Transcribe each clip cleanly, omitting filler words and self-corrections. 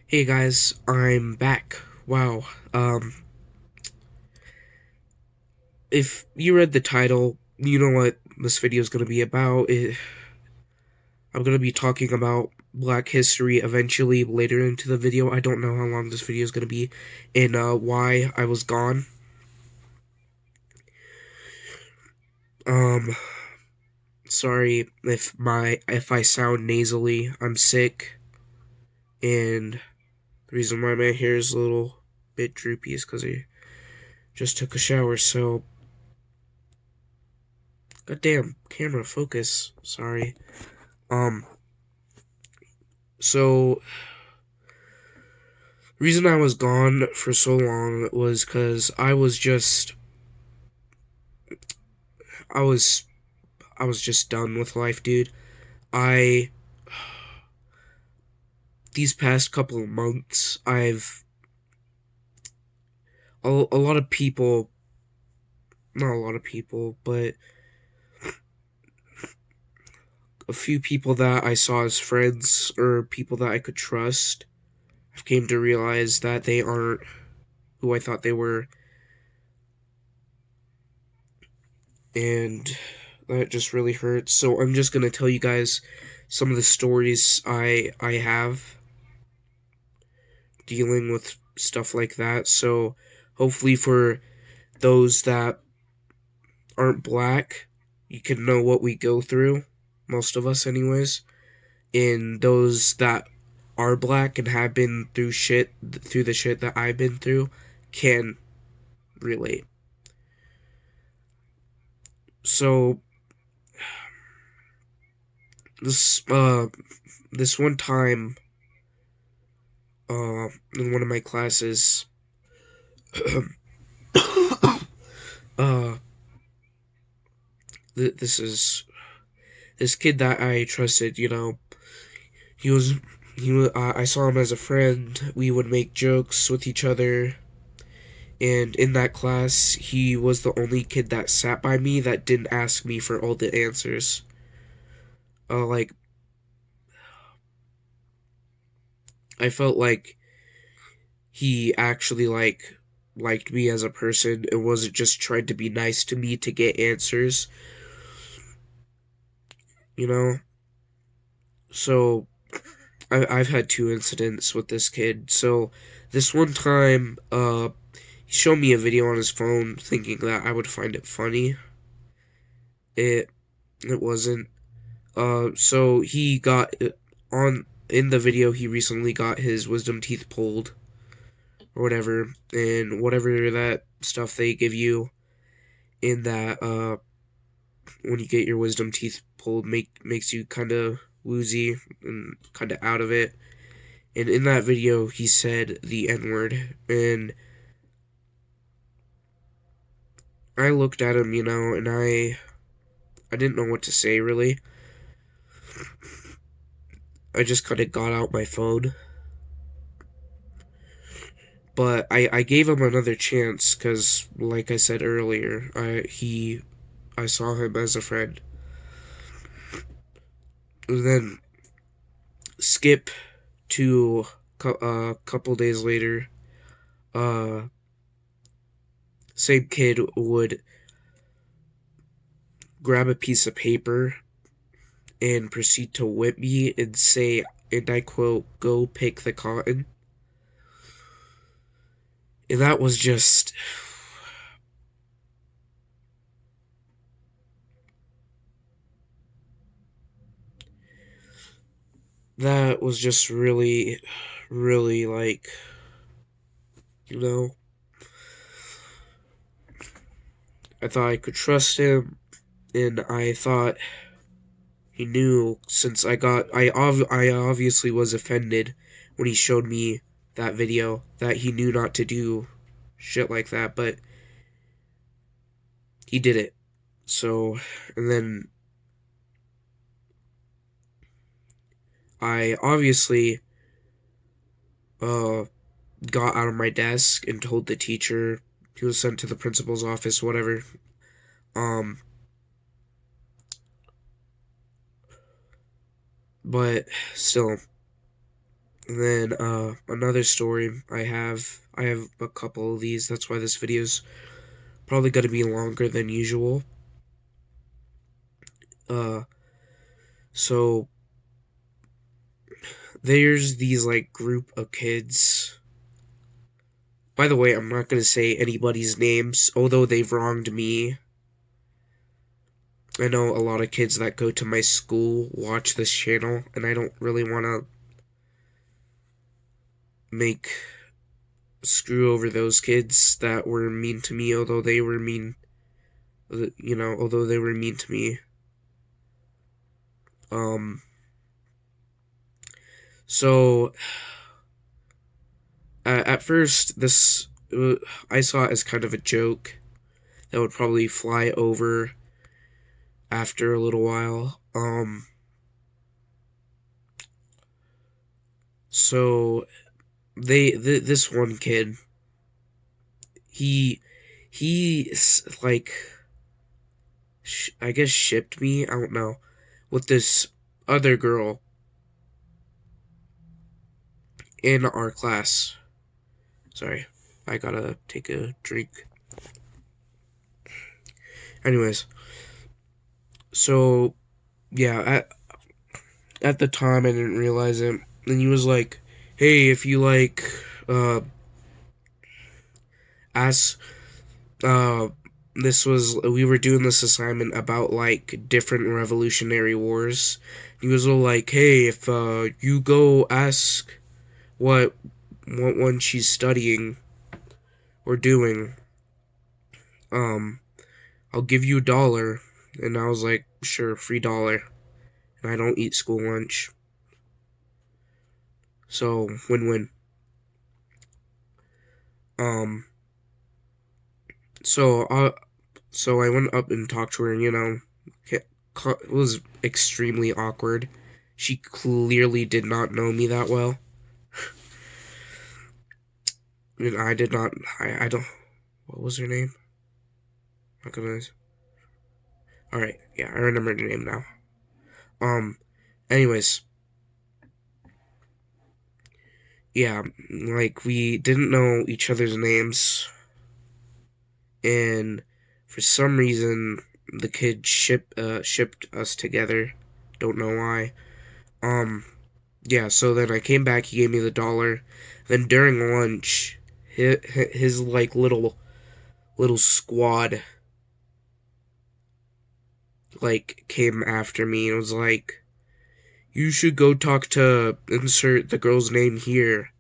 Hey guys, I'm back. Wow. Um, if you read the title, you know what this video is going to be about. I'm going to be talking about Black history eventually later into the video. I don't know how long this video is going to be and why I was gone. Um, sorry if I sound nasally. I'm sick, and the reason why my hair is a little bit droopy is because I just took a shower. So, goddamn camera focus. Sorry. Um, So, reason I was gone for so long was because I was I was just done with life, dude. I these past couple of months, a lot of people, not a lot of people, but a few people that I saw as friends or people that I could trust, I've came to realize that they aren't who I thought they were, and that just really hurts. So I'm just gonna tell you guys some of the stories I have dealing with stuff like that. So hopefully for those that aren't black, you can know what we go through, most of us anyways. And those that are black and have been through the shit that I've been through can relate. So this this one time in one of my classes uh this is this kid that I trusted, he was I saw him as a friend. We would make jokes with each other, and in that class, he was the only kid that sat by me that didn't ask me for all the answers. Like I felt like he actually liked me as a person and wasn't just trying to be nice to me to get answers, you know. So I've had two incidents with this kid. So this one time, he showed me a video on his phone, thinking that I would find it funny. It it wasn't. So he got on in the video. He recently got his wisdom teeth pulled or whatever, and whatever that stuff they give you in that when you get your wisdom teeth pulled makes you kind of woozy and kind of out of it. And in that video, he said the N word, and I looked at him, and I didn't know what to say really. I just kind of got out my phone, but I gave him another chance because, like I said earlier, I saw him as a friend. And then skip to a couple days later, uh, same kid would grab a piece of paper and proceed to whip me and say, and I quote, "Go pick the cotton." And that was just really, really like, you know, I thought I could trust him, and I thought he knew since I obviously was offended when he showed me that video that he knew not to do shit like that, but he did it. So, and then I obviously uh got out of my desk and told the teacher. He was sent to the principal's office, whatever. Um, but still, And then another story I have a couple of these. That's why this video's probably going to be longer than usual. Uh, so there's these like group of kids. By the way, I'm not going to say anybody's names, although they've wronged me. I know a lot of kids that go to my school watch this channel, and I don't really want to make screw over those kids that were mean to me, although they were mean, although they were mean to me. Um, so at first, I saw it as kind of a joke that would probably fly over after a little while. So this one kid, he like I guess shipped me, I don't know, with this other girl in our class. Sorry, I gotta take a drink. Anyways, so yeah, at the time I didn't realize it. And he was like, "Hey, if you like, ask, we were doing this assignment about like different revolutionary wars. He was all like, "Hey, if you go ask what one she's studying or doing, I'll give you $1." And I was like, "Sure, free $1." And I don't eat school lunch, so win-win. So I went up and talked to her, and it was extremely awkward. She clearly did not know me that well. And I did not, I don't, what was her name? Not gonna, alright, yeah, I remember her name now. Anyways, yeah, like, we didn't know each other's names, and for some reason, the kid shipped us together. Don't know why. Yeah, so then I came back, he gave me the $1. Then during lunch, his like little squad like came after me and was like, "You should go talk to insert the girl's name here,"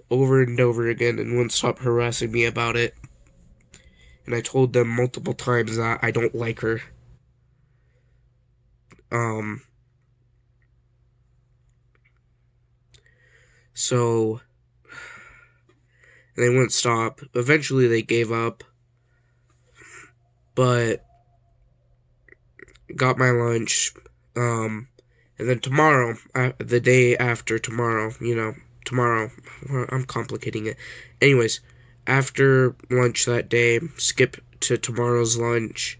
over and over again, and wouldn't stop harassing me about it. And I told them multiple times that I don't like her. So they wouldn't stop. Eventually they gave up, but got my lunch. And then tomorrow, the day after tomorrow, tomorrow, I'm complicating it. Anyways, after lunch that day, skip to tomorrow's lunch,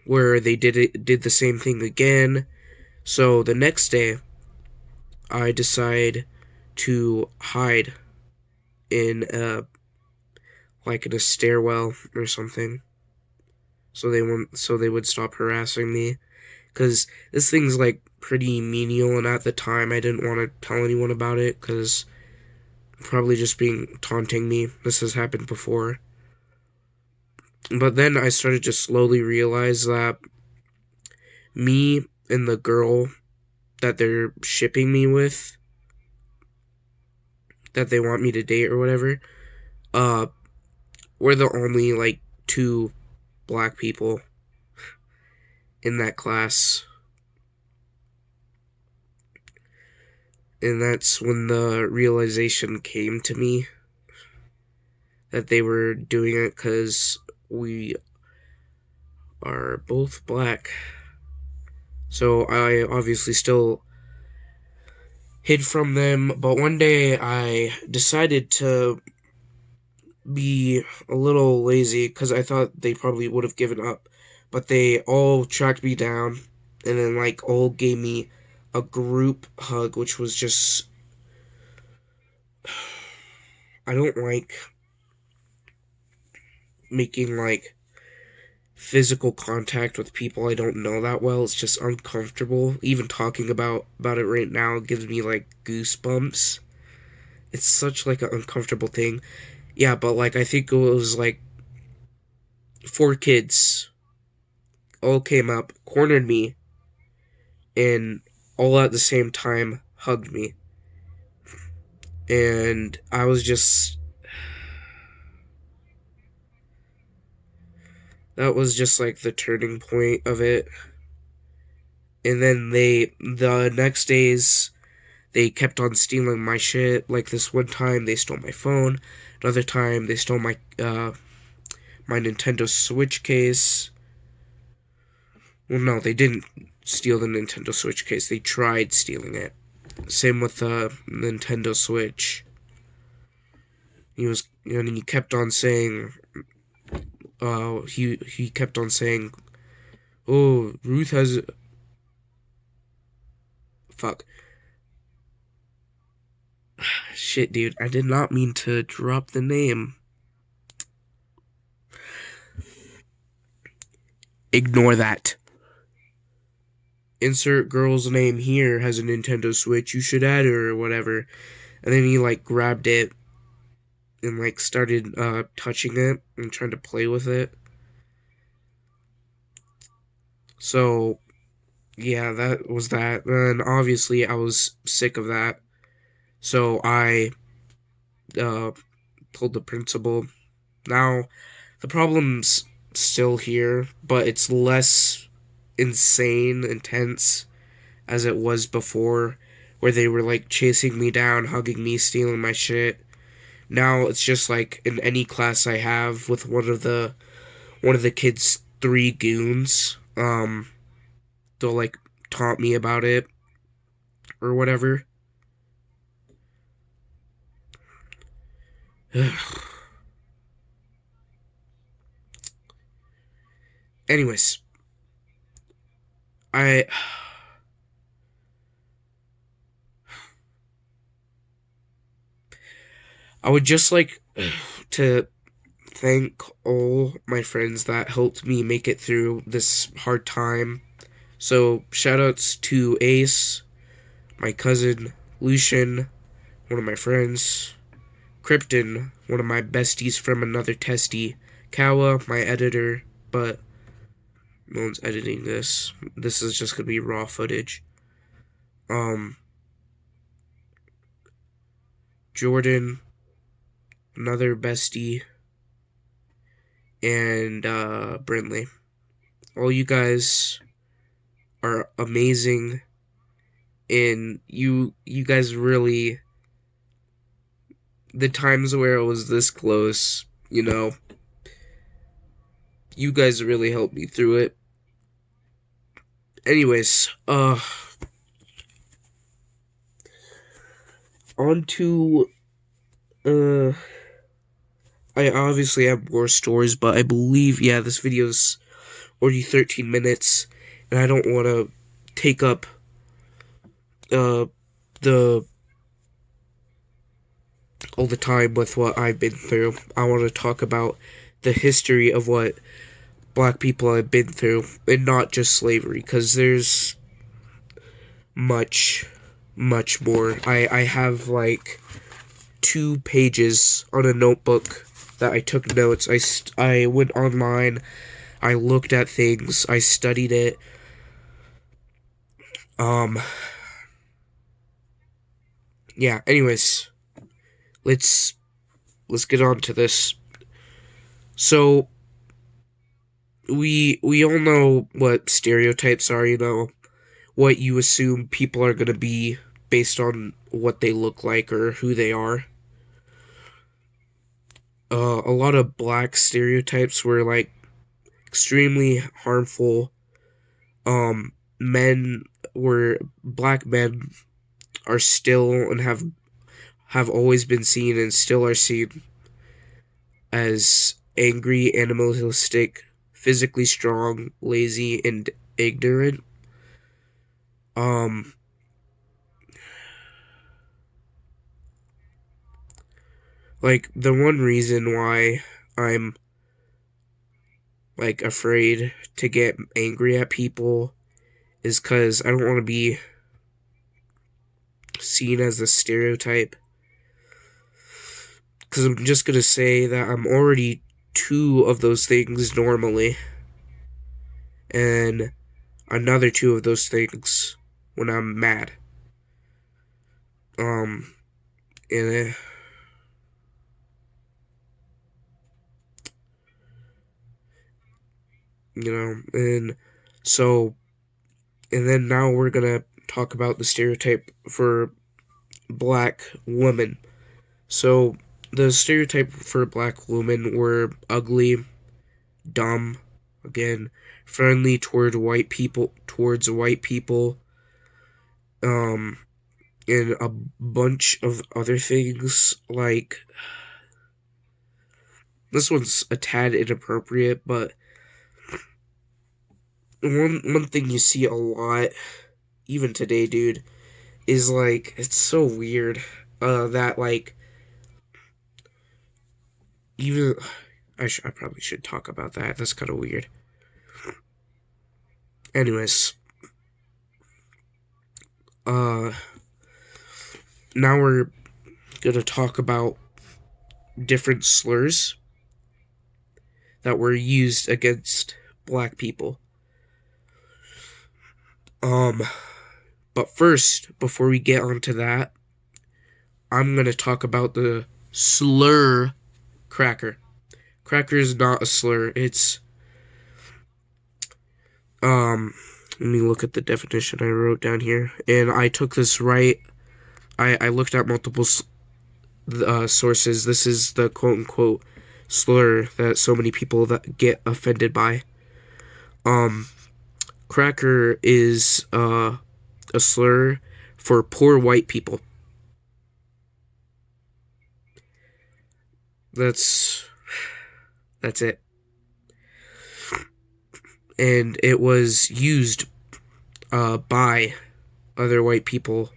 where they did the same thing again. So the next day, I decide to hide in in a stairwell or something, so they would stop harassing me, because this thing's like pretty menial, and at the time I didn't want to tell anyone about it because probably just being taunting me. This has happened before. But then I started to slowly realize that me and the girl that they're shipping me with, that they want me to date or whatever, we're the only like 2 black people in that class. And that's when the realization came to me that they were doing it because we are both black. So I obviously still hid from them, but one day I decided to be a little lazy because I thought they probably would have given up. But they all tracked me down, and then like all gave me a group hug, which was just, I don't like making like physical contact with people I don't know that well. It's just uncomfortable. Even talking about it right now gives me like goosebumps. It's such like an uncomfortable thing. Yeah, but like I think it was like four kids all came up, cornered me, and all at the same time hugged me. And I was just, that was just like the turning point of it. And then the next days, they kept on stealing my shit. Like this one time, they stole my phone. Another time, they stole my Nintendo Switch case. Well, no, they didn't steal the Nintendo Switch case. They tried stealing it. Same with the Nintendo Switch. And he kept on saying, he kept on saying, "Oh, Ruth has, fuck, shit, dude. I did not mean to drop the name. Ignore that. Insert girl's name here has a Nintendo Switch. You should add her or whatever." And then he like grabbed it and like started touching it and trying to play with it. So yeah, that was that. And obviously I was sick of that. So I uh told the principal. Now the problem's still here, but it's less insane, intense as it was before, where they were like chasing me down, hugging me, stealing my shit. Now it's just like in any class I have with one of the kids' three goons. They'll like taunt me about it or whatever. Anyways, I I would just like to thank all my friends that helped me make it through this hard time. So, shoutouts to Ace, my cousin, Lucian, one of my friends, Krypton, one of my besties from another testy, Kawa, my editor, but no one's editing this. This is just gonna be raw footage. Um, Jordan, another bestie, and Brinley. All you guys are amazing, and you guys really, the times where it was this close, you guys really helped me through it. Anyways, on to, I obviously have more stories, but I believe, yeah, this video's already 13 minutes, and I don't want to take up, the all the time with what I've been through. I want to talk about the history of what black people have been through, and not just slavery, because there's much, much more. I have like 2 pages on a notebook that I took notes. I went online, I looked at things, I studied it. Yeah, anyways, let's get on to this. So we all know what stereotypes are, what you assume people are going to be based on what they look like or who they are. A lot of black stereotypes were like extremely harmful. Black men are still and have always been seen and still are seen as angry, animalistic, physically strong, lazy, and ignorant. Um, like, the one reason why I'm, like, afraid to get angry at people is because I don't want to be seen as a stereotype. Because I'm just going to say that I'm already two of those things normally, and another two of those things when I'm mad. Um, and and so, and then now we're gonna talk about the stereotype for black women. So, the stereotype for black women were ugly, dumb, again, friendly towards white people, um, and a bunch of other things, like, this one's a tad inappropriate, but one thing you see a lot, even today, dude, is, like, it's so weird, that, like, even, I probably should talk about that, that's kind of weird. Anyways, now we're gonna talk about different slurs that were used against black people. But first, before we get onto that, I'm gonna talk about the slur cracker. Cracker is not a slur. It's, let me look at the definition I wrote down here. And I took this right. I looked at multiple sources. This is the quote-unquote slur that so many people that get offended by. Cracker is, a slur for poor white people. That's it. And it was used, by other white people.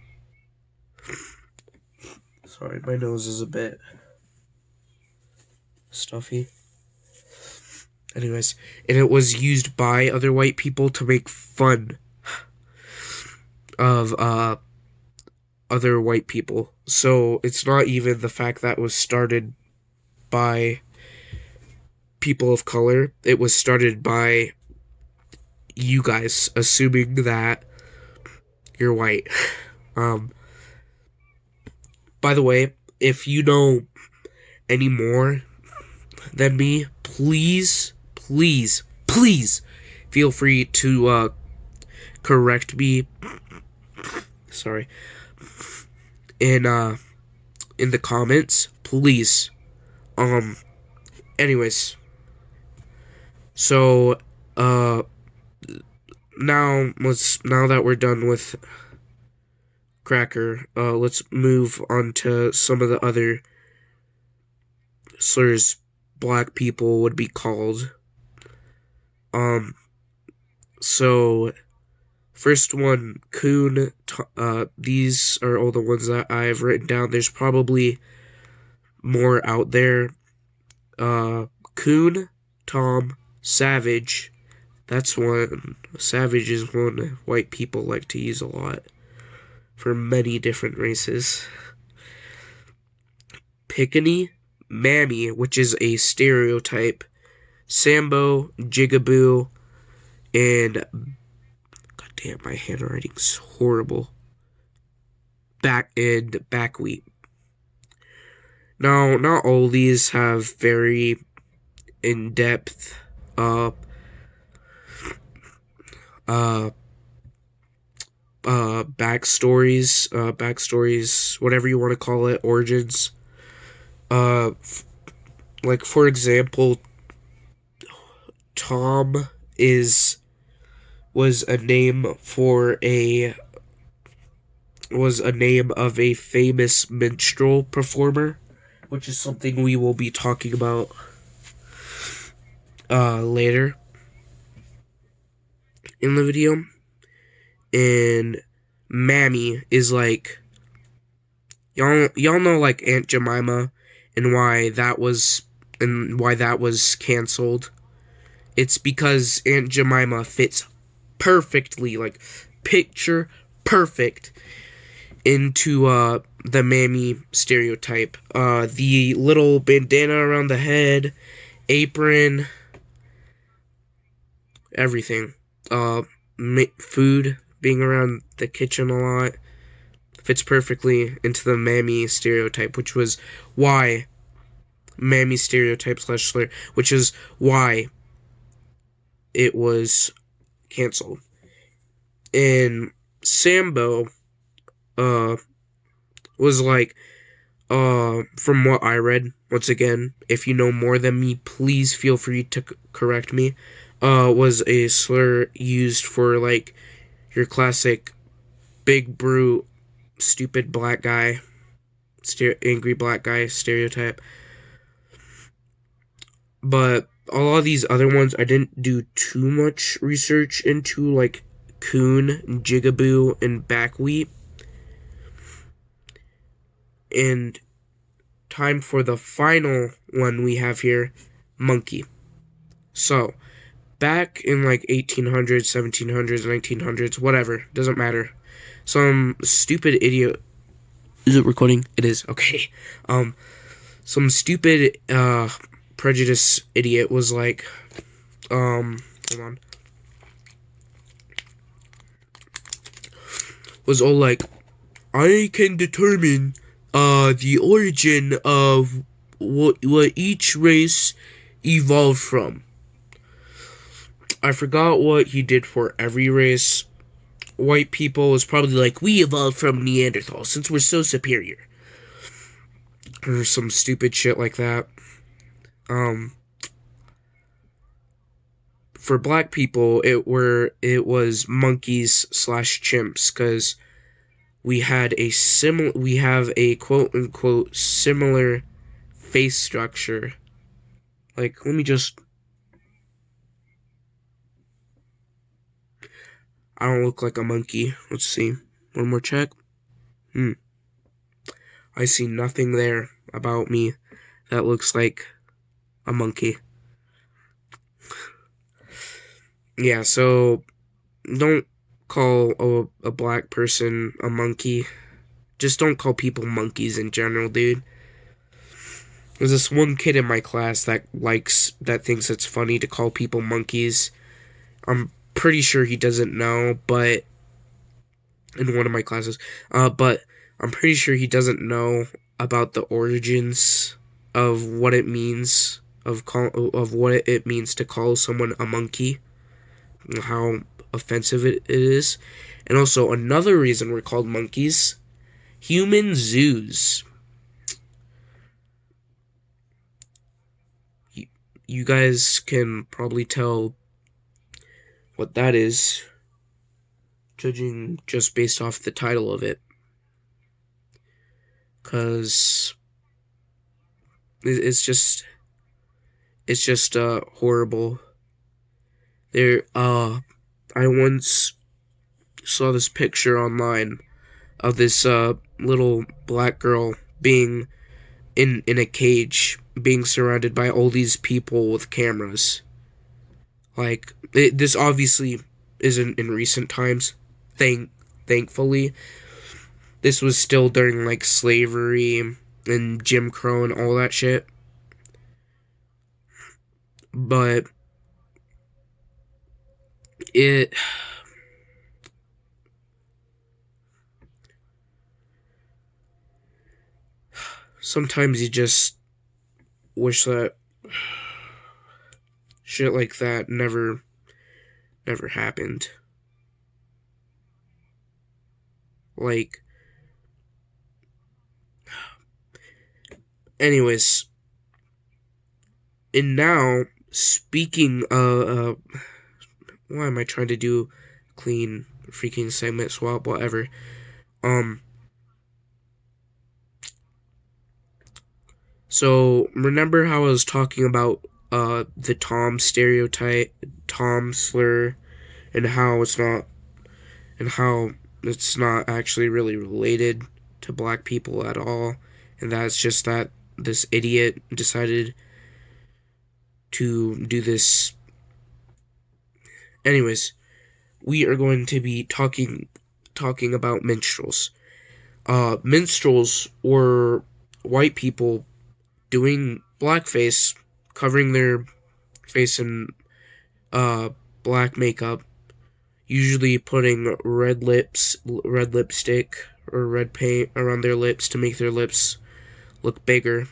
Sorry, my nose is a bit stuffy. Anyways, and it was used by other white people to make fun of, other white people. So it's not even the fact that it was started by people of color. It was started by you guys assuming that you're white. By the way, if you know any more than me, please feel free to correct me. Sorry. In the comments, please. Anyways. So, now that we're done with cracker, let's move on to some of the other slurs black people would be called. So, first one, coon. These are all the ones that I've written down. There's probably more out there. Coon, Tom, savage. That's one. Savage is one white people like to use a lot for many different races. Pickney, mammy, which is a stereotype. Sambo, jigaboo, and goddamn, my handwriting's horrible. Backweed. Now, not all these have very in-depth backstories, whatever you want to call it, origins. Like, for example, Tom was a name of a famous minstrel performer, which is something we will be talking about later in the video. And Mammy is like, y'all know like Aunt Jemima and why that was canceled. It's because Aunt Jemima fits perfectly, like picture perfect, into the mammy stereotype. The little bandana around the head, apron, everything. Food being around the kitchen a lot fits perfectly into the mammy stereotype, which was why mammy stereotype slash slur, which is why it was canceled. And Sambo uh was like, from what I read, once again, if you know more than me, please feel free to correct me, was a slur used for like your classic big brute stupid black guy, angry black guy stereotype. But a lot of these other ones I didn't do too much research into, like coon, jigaboo, and backwheat. And time for the final one we have here, monkey. So, back in like 1800s, 1700s, 1900s, whatever, doesn't matter. Some stupid idiot. Is it recording? It is. Okay. Some stupid prejudice idiot was like, hold on. Was all like, I can determine the origin of what each race evolved from. I forgot what he did for every race. White people was probably like, we evolved from Neanderthals since we're so superior. Or some stupid shit like that. For black people, it was monkeys slash chimps, because we have a quote unquote similar face structure. Like, let me just. I don't look like a monkey. Let's see. One more check. I see nothing there about me that looks like a monkey. Yeah, so don't call a black person a monkey. Just don't call people monkeys in general, dude. There's this one kid in my class that thinks it's funny to call people monkeys. I'm pretty sure he doesn't know, but in one of my classes, but I'm pretty sure he doesn't know about the origins of what it means of what it means to call someone a monkey, and how offensive it is. And also another reason we're called monkeys, human zoos. You guys can probably tell what that is, judging just based off the title of it. Because it's just horrible. I once saw this picture online of this little black girl being in a cage, being surrounded by all these people with cameras. Like, this obviously isn't in recent times, thankfully. This was still during, like, slavery and Jim Crow and all that shit. But sometimes you just wish that shit like that never happened. Like, anyways, and now, speaking why am I trying to do clean freaking segment swap, whatever. So remember how I was talking about the Tom stereotype, Tom slur, and how it's not, and how it's not actually really related to black people at all, and that's just that this idiot decided to do this. Anyways, we are going to be talking about minstrels. Minstrels were white people doing blackface, covering their face in black makeup, usually putting red lipstick, or red paint around their lips to make their lips look bigger.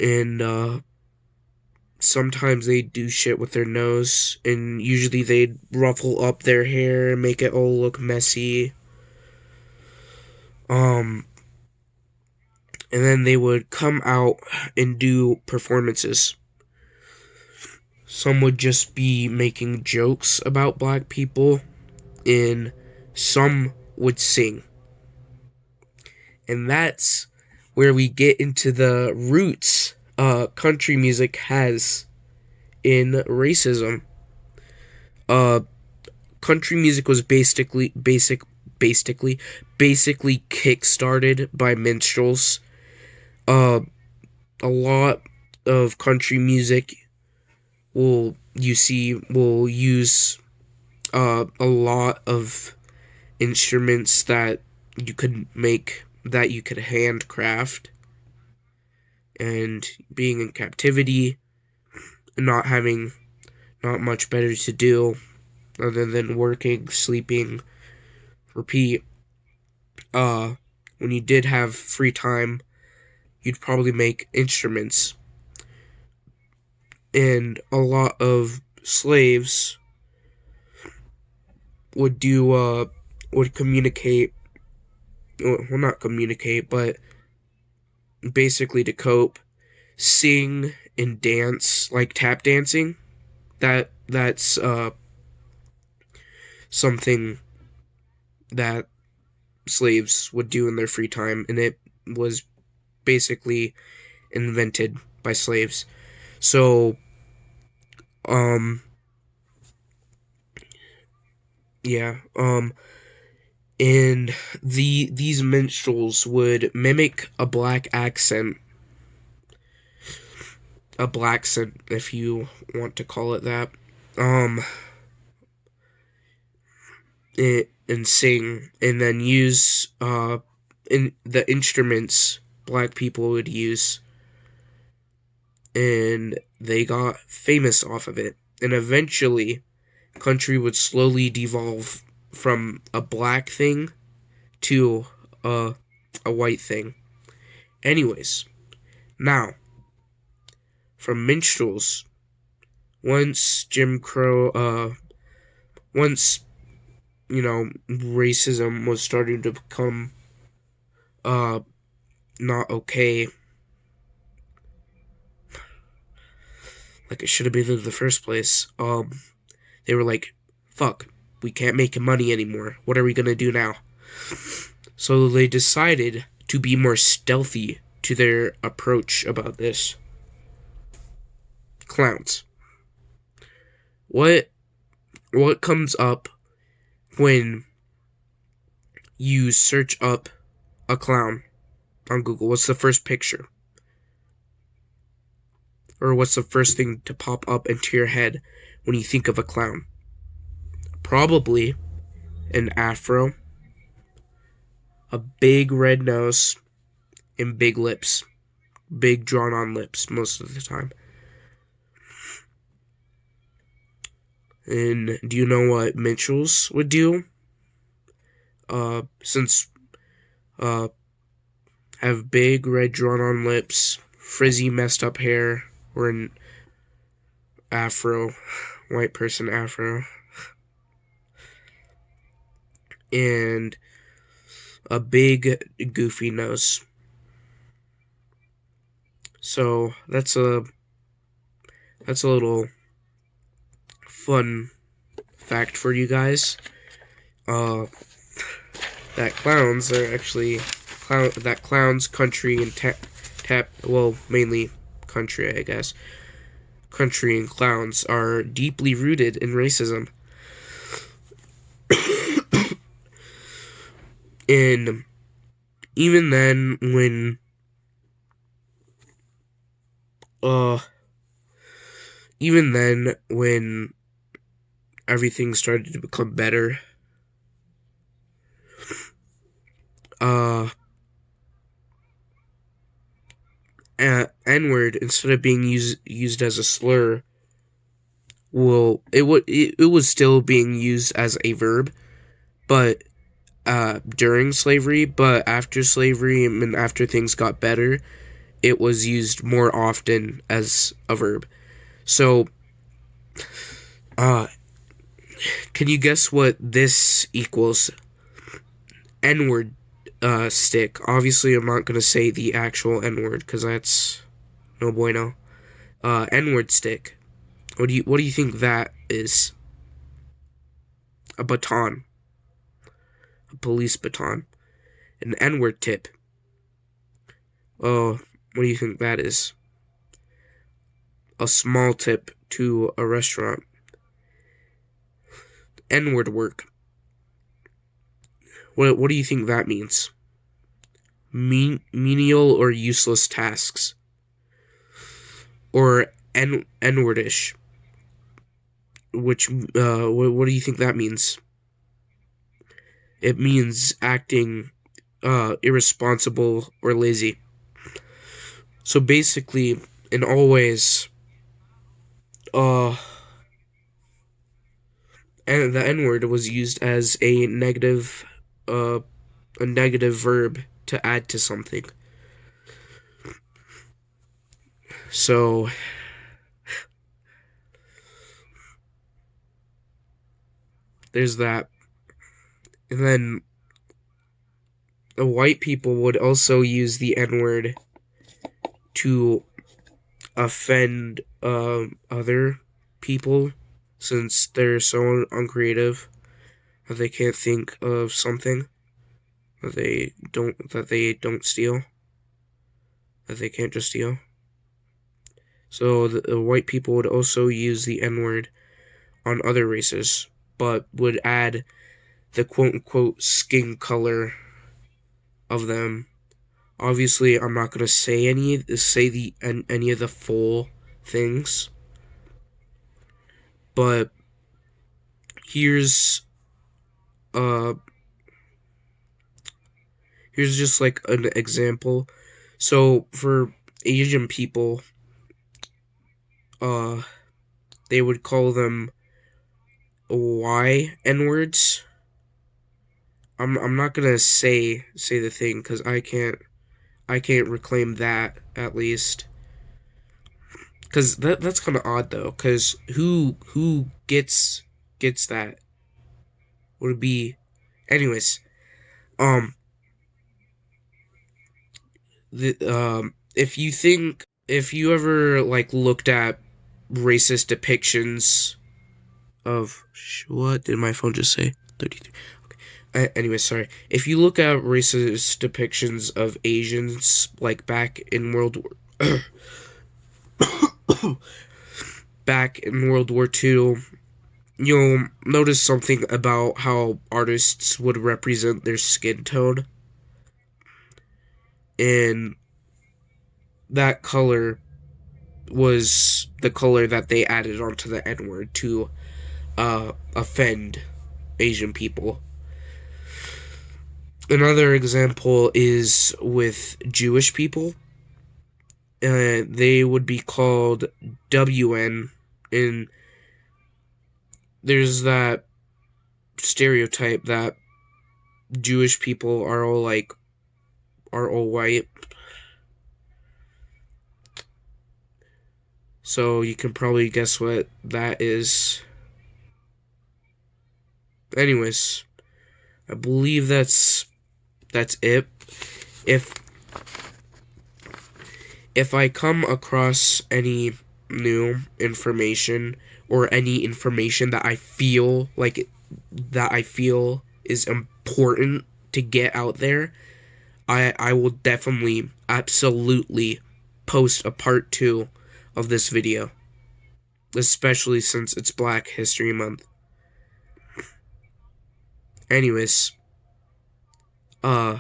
And sometimes they do shit with their nose, and usually they'd ruffle up their hair and make it all look messy. And then they would come out and do performances. Some would just be making jokes about black people, and some would sing. And that's where we get into the roots country music has in racism. Country music was basically kick-started by minstrels. A lot of country music will use a lot of instruments that you could handcraft. And being in captivity and not much better to do other than working, sleeping, repeat, when you did have free time, you'd probably make instruments. And a lot of slaves would communicate, well, not communicate, but basically to cope, sing and dance, like tap dancing. That's something that slaves would do in their free time, and it was basically invented by slaves. So and these minstrels would mimic a black accent, if you want to call it that, and sing, and then use in the instruments black people would use, and they got famous off of it. And eventually, country would slowly devolve from a black thing to a white thing. Anyways, now, from minstrels, once Jim Crow, once, racism was starting to become, not okay, like it should have been in the first place, they were like, fuck, we can't make money anymore. What are we gonna do now? So they decided to be more stealthy to their approach about this. Clowns. What comes up when you search up a clown on Google? What's the first picture? Or what's the first thing to pop up into your head when you think of a clown? Probably an afro, a big red nose, and big lips. Big drawn-on lips most of the time. And do you know what minstrels would do? Since have big red drawn-on lips, frizzy messed up hair, or an afro, white person afro, and a big goofy nose. So that's a little fun fact for you guys. That clowns are actually clowns, country, and mainly country, I guess. Country and clowns are deeply rooted in racism. And even then, uh, when everything started to become better, uh, N-word, instead of being used as a slur, it was still being used as a verb, but during slavery, but after slavery and after things got better, it was used more often as a verb. So, uh, can you guess what this equals? N-word stick. Obviously, I'm not gonna say the actual N-word because that's no bueno. N-word stick. What do you think that is? A baton, a police baton, an N-word tip. Oh, what do you think that is? A small tip to a restaurant. N-word work. What do you think that means? Menial or useless tasks. Or N-wordish. Which what do you think that means? It means acting irresponsible or lazy. So basically, in all ways, and the N-word was used as uh, a negative verb to add to something. So there's that. And then the white people would also use the N-word to offend other people, since they're so uncreative that they can't think of something that they don't steal, that they can't just steal. So the white people would also use the N-word on other races, but would add the quote-unquote skin color of them. Obviously, I'm not gonna say any of the full things, but here's uh here's just like an example. So for Asian people, uh they would call them Y N-words. I'm not gonna say the thing because I can't reclaim that, at least. Because that's kind of odd though. Because who gets that? Would it be, anyways? Um, if you ever like looked at racist depictions of, what did my phone just say? 33. Okay. Anyway, sorry. If you look at racist depictions of Asians, like back in World War II, you'll notice something about how artists would represent their skin tone, and that color was the color that they added onto the N-word to offend Asian people. Another example is with Jewish people. They would be called WN, and there's that stereotype that Jewish people are all white. So you can probably guess what that is. Anyways, I believe that's it. If I come across any new information, or any information that I feel is important to get out there, I will definitely, absolutely post a part 2 of this video, especially since it's Black History Month. Anyways, Uh,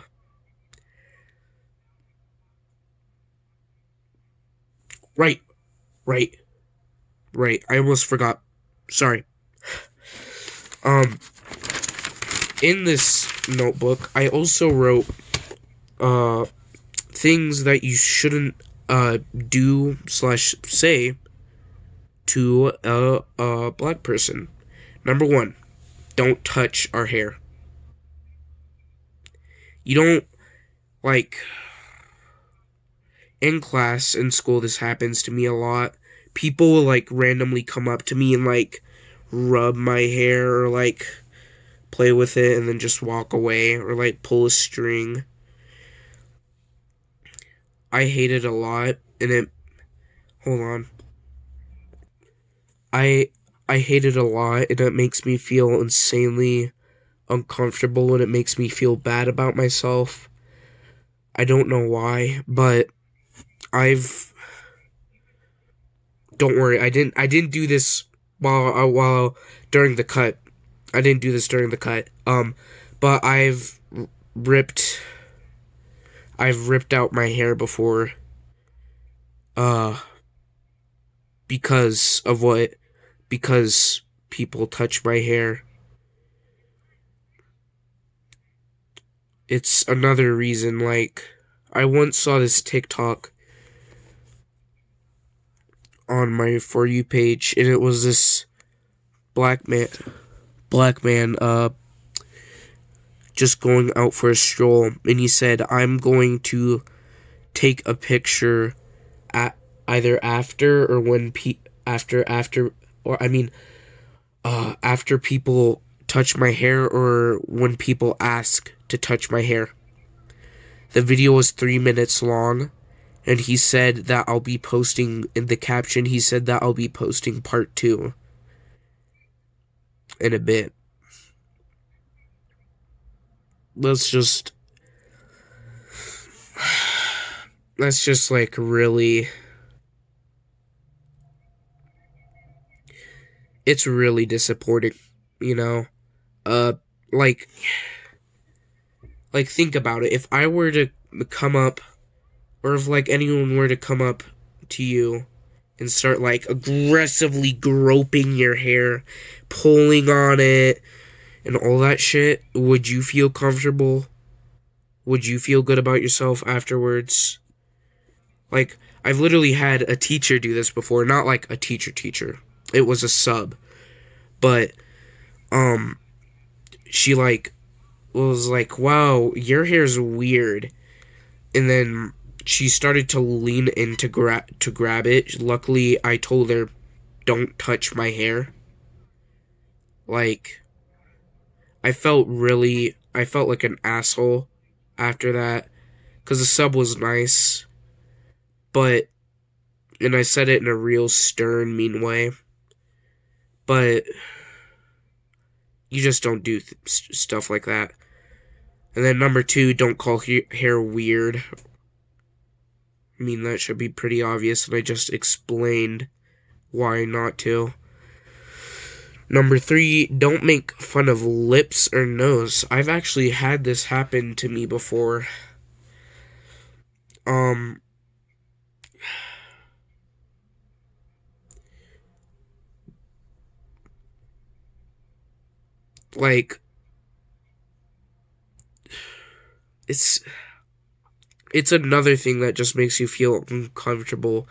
right, right, right. I almost forgot. Sorry. Um, in this notebook, I also wrote, uh, things that you shouldn't, do slash say to a black person. Number one, don't touch our hair. You don't, like, in class, in school, this happens to me a lot. People will, like, randomly come up to me and, like, rub my hair or, like, play with it and then just walk away or, like, pull a string. I hate it a lot, and it, hold on. I, I hate it a lot, and it makes me feel insanely uncomfortable, and it makes me feel bad about myself. I don't know why, but I've, don't worry, I didn't do this while during the cut. I didn't do this during the cut. But ripped I've ripped out my hair before, uh because of what? Because people touch my hair. It's another reason, like, I once saw this TikTok on my For You page, and it was this black man, black man, just going out for a stroll, and he said, I'm going to take a picture at either after or when after or I mean after people touch my hair or when people ask to touch my hair. The video was 3 minutes long, and he said that I'll be posting, in the caption he said that I'll be posting part 2 in a bit. Let's just like really, it's really disappointing, you know? Uh like think about it. If I were to come up, or if like anyone were to come up to you and start like aggressively groping your hair, pulling on it, and all that shit, would you feel comfortable? Would you feel good about yourself afterwards? Like, I've literally had a teacher do this before, not like a teacher. It was a sub. But, she like, was like, wow, your hair's weird. And then she started to lean in to grab it. Luckily, I told her, don't touch my hair. Like, I felt like an asshole after that, because the sub was nice, but, and I said it in a real stern, mean way, but you just don't do stuff like that. And then number 2, don't call hair weird. I mean, that should be pretty obvious, and I just explained why not to. Number 3, don't make fun of lips or nose. I've actually had this happen to me before. Like, it's another thing that just makes you feel uncomfortable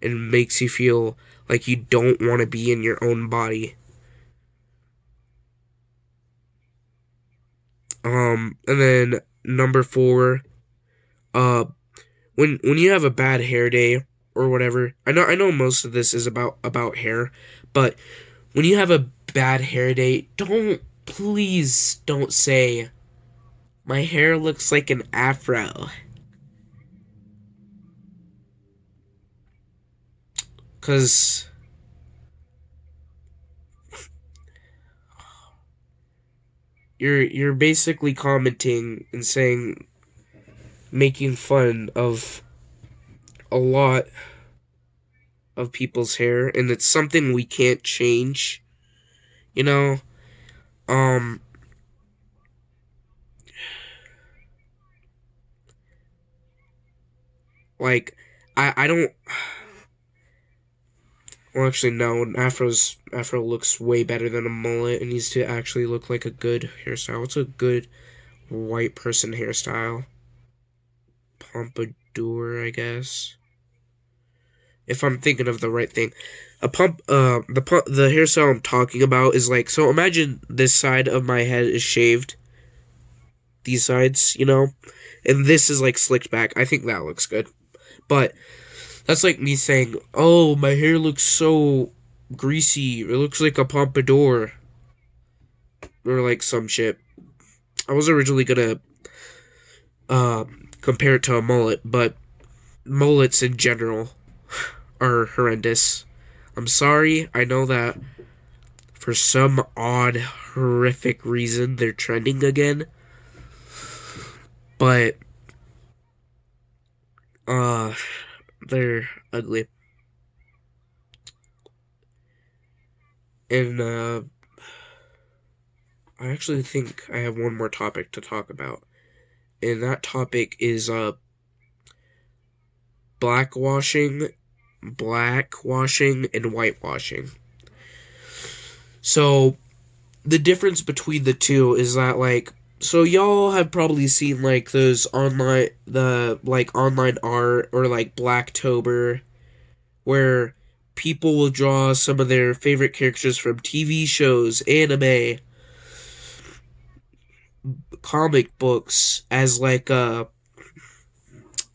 and makes you feel like you don't want to be in your own body. And then number 4, when you have a bad hair day or whatever, I know most of this is about hair, but when you have a bad hair day, please don't say, my hair looks like an afro. Cause you're basically commenting and saying, making fun of a lot of people's hair, and it's something we can't change, you know? Like, I don't. Well, actually, no. Afro looks way better than a mullet. It needs to actually look like a good hairstyle. What's a good white person hairstyle? Pompadour, I guess. If I'm thinking of the right thing, the hairstyle I'm talking about is like, so imagine this side of my head is shaved, these sides, and this is like slicked back. I think that looks good, but that's like me saying, "Oh, my hair looks so greasy. It looks like a pompadour," or like some shit. I was originally gonna uh compare it to a mullet, but mullets in general are horrendous. I'm sorry. I know that for some odd, horrific reason they're trending again, but uh they're ugly. And I actually think I have one more topic to talk about. And that topic is blackwashing, and whitewashing. So the difference between the two is that, like, so y'all have probably seen like those online art, or like Blacktober, where people will draw some of their favorite characters from TV shows, anime, comic books as like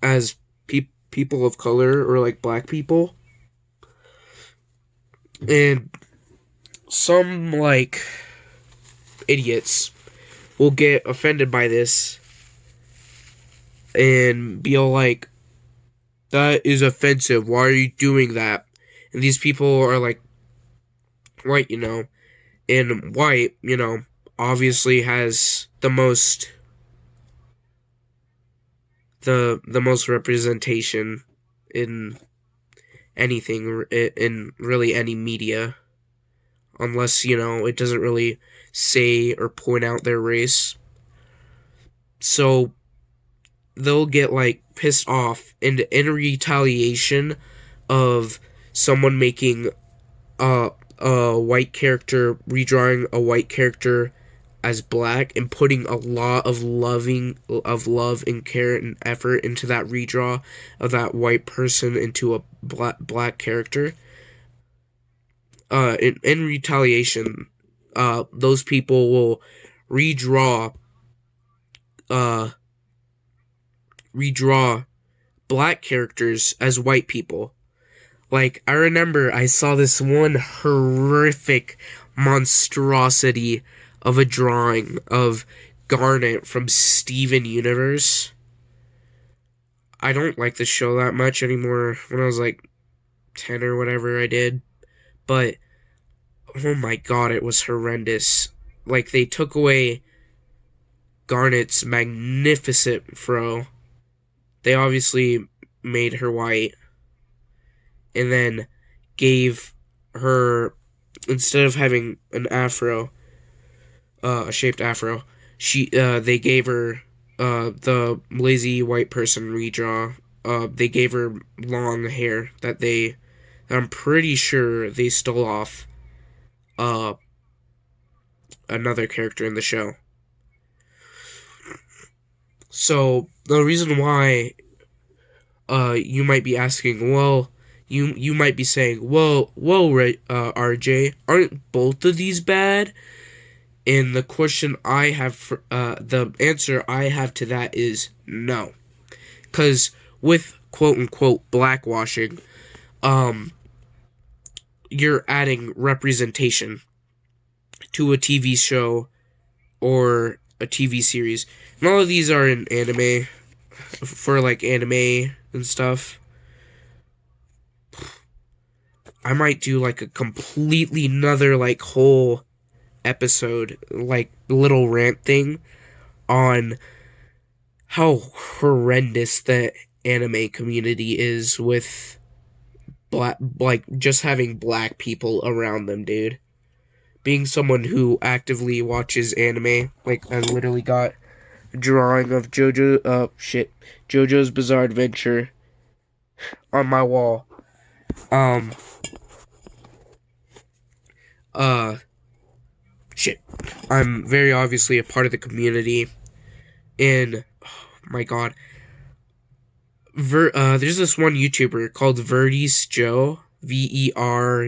as people of color, or like black people. And some like idiots will get offended by this and be all like, that is offensive, why are you doing that? And these people are like, white, and white, obviously has the most representation in anything, in really any media, unless it doesn't really say or point out their race. So they'll get like pissed off, and in retaliation of someone making a white character, redrawing a white character as black, and putting a lot of love and care and effort into that redraw of that white person into a black character. In retaliation, those people will redraw uh redraw black characters as white people. Like, I remember I saw this one horrific monstrosity of a drawing of Garnet from Steven Universe. I don't like the show that much anymore. When I was like 10 or whatever, I did. But, oh my god, it was horrendous. Like, they took away Garnet's magnificent fro. They obviously made her white, and then gave her, instead of having an afro, a shaped afro, they gave her the lazy white person redraw. They gave her long hair that I'm pretty sure they stole off another character in the show. So the reason why you might be asking, well, you might be saying, whoa, RJ, aren't both of these bad? And the answer I have to that is no. Because with quote-unquote blackwashing, you're adding representation to a TV show or a TV series. And all of these are in anime, for like anime and stuff. I might do like a completely another like whole episode, like little rant thing on how horrendous the anime community is with like just having black people around them, dude. Being someone who actively watches anime, like I literally got a drawing of JoJo's Bizarre Adventure on my wall. Um, shit. I'm very obviously a part of the community, and oh my god, there's this one YouTuber called Verdis Joe, VERDIS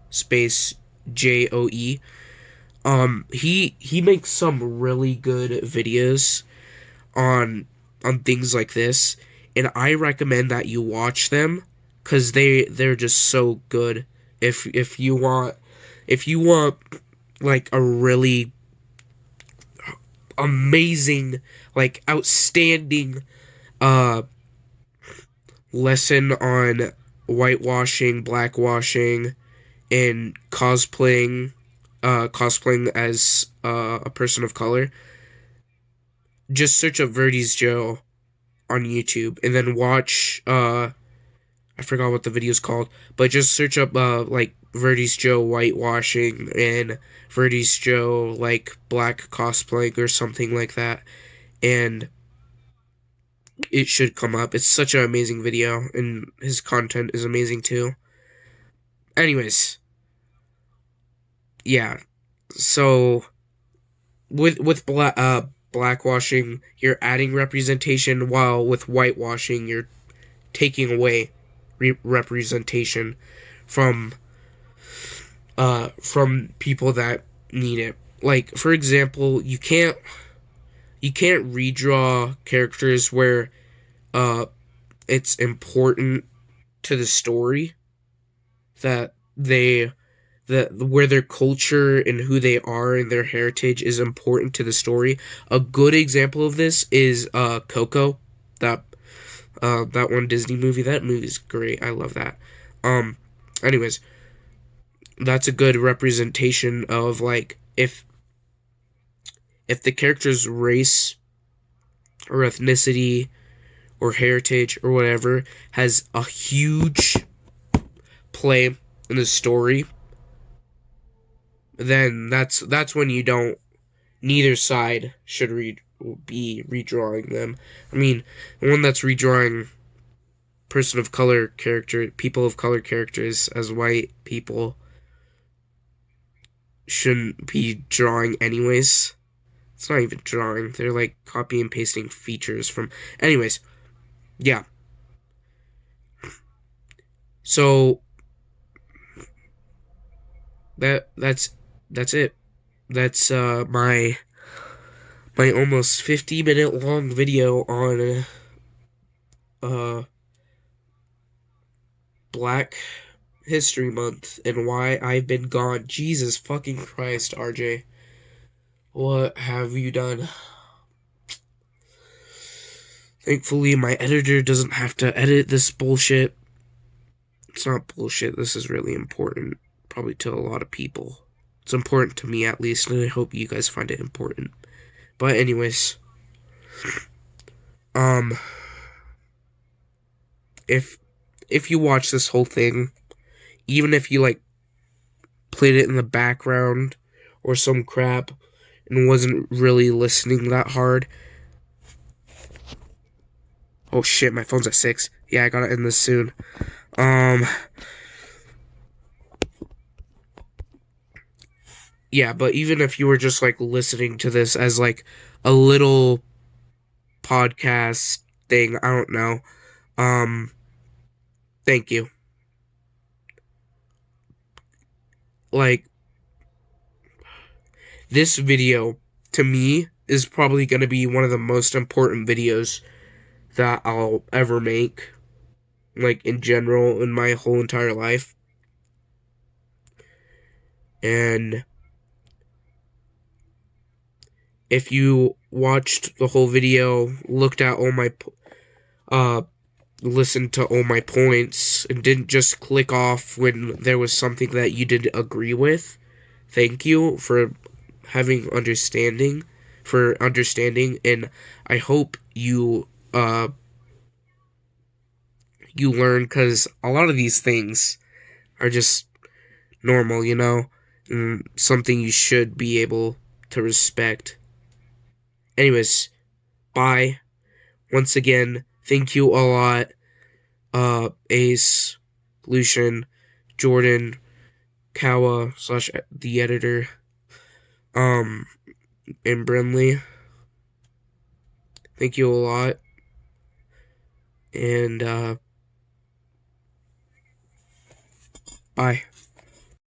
space JOE. He makes some really good videos on things like this, and I recommend that you watch them because they're just so good. If you want like a really amazing, like outstanding uh lesson on whitewashing, blackwashing, and cosplaying as a person of color, just search up Verdi's Joe on YouTube and then watch I forgot what the video's called, but just search up like Verdi's Joe whitewashing and Verdi's Joe like black cosplaying or something like that, and it should come up. It's such an amazing video, and his content is amazing too. Anyways, yeah. So with blackwashing, you're adding representation, while with whitewashing, you're taking away representation from people that need it. Like, for example, you can't redraw characters where it's important to the story that where their culture and who they are and their heritage is important to the story. A good example of this is Coco, that that one Disney movie. That movie's great. I love that. Anyways, that's a good representation of, like, if the character's race or ethnicity or heritage or whatever has a huge play in the story, then that's when you don't, neither side should be redrawing them. I mean, the one that's redrawing people of color characters as white people shouldn't be drawing anyways. It's not even drawing. They're like copy and pasting features from. Anyways, yeah. So that's it. That's my almost 50-minute long video on Black History Month and why I've been gone. Jesus fucking Christ, RJ. What have you done? Thankfully, my editor doesn't have to edit this bullshit. It's not bullshit. This is really important. Probably to a lot of people. It's important to me, at least, and I hope you guys find it important. But anyways, if you watch this whole thing, even if you like played it in the background or some crap and wasn't really listening that hard. Oh shit, my phone's at 6. Yeah, I gotta end this soon. Yeah, but even if you were just like listening to this as like a little podcast thing, I don't know. Thank you. Like, this video to me is probably going to be one of the most important videos that I'll ever make, like, in general, in my whole entire life. And if you watched the whole video, looked at all my listened to all my points and didn't just click off when there was something that you didn't agree with, thank you for having understanding, and I hope you learn, because a lot of these things are just normal, you know, and something you should be able to respect. Anyways, bye. Once again, thank you a lot. Ace, Lucian, Jordan, Kawa slash the editor, and Brinley. Thank you a lot. And, bye.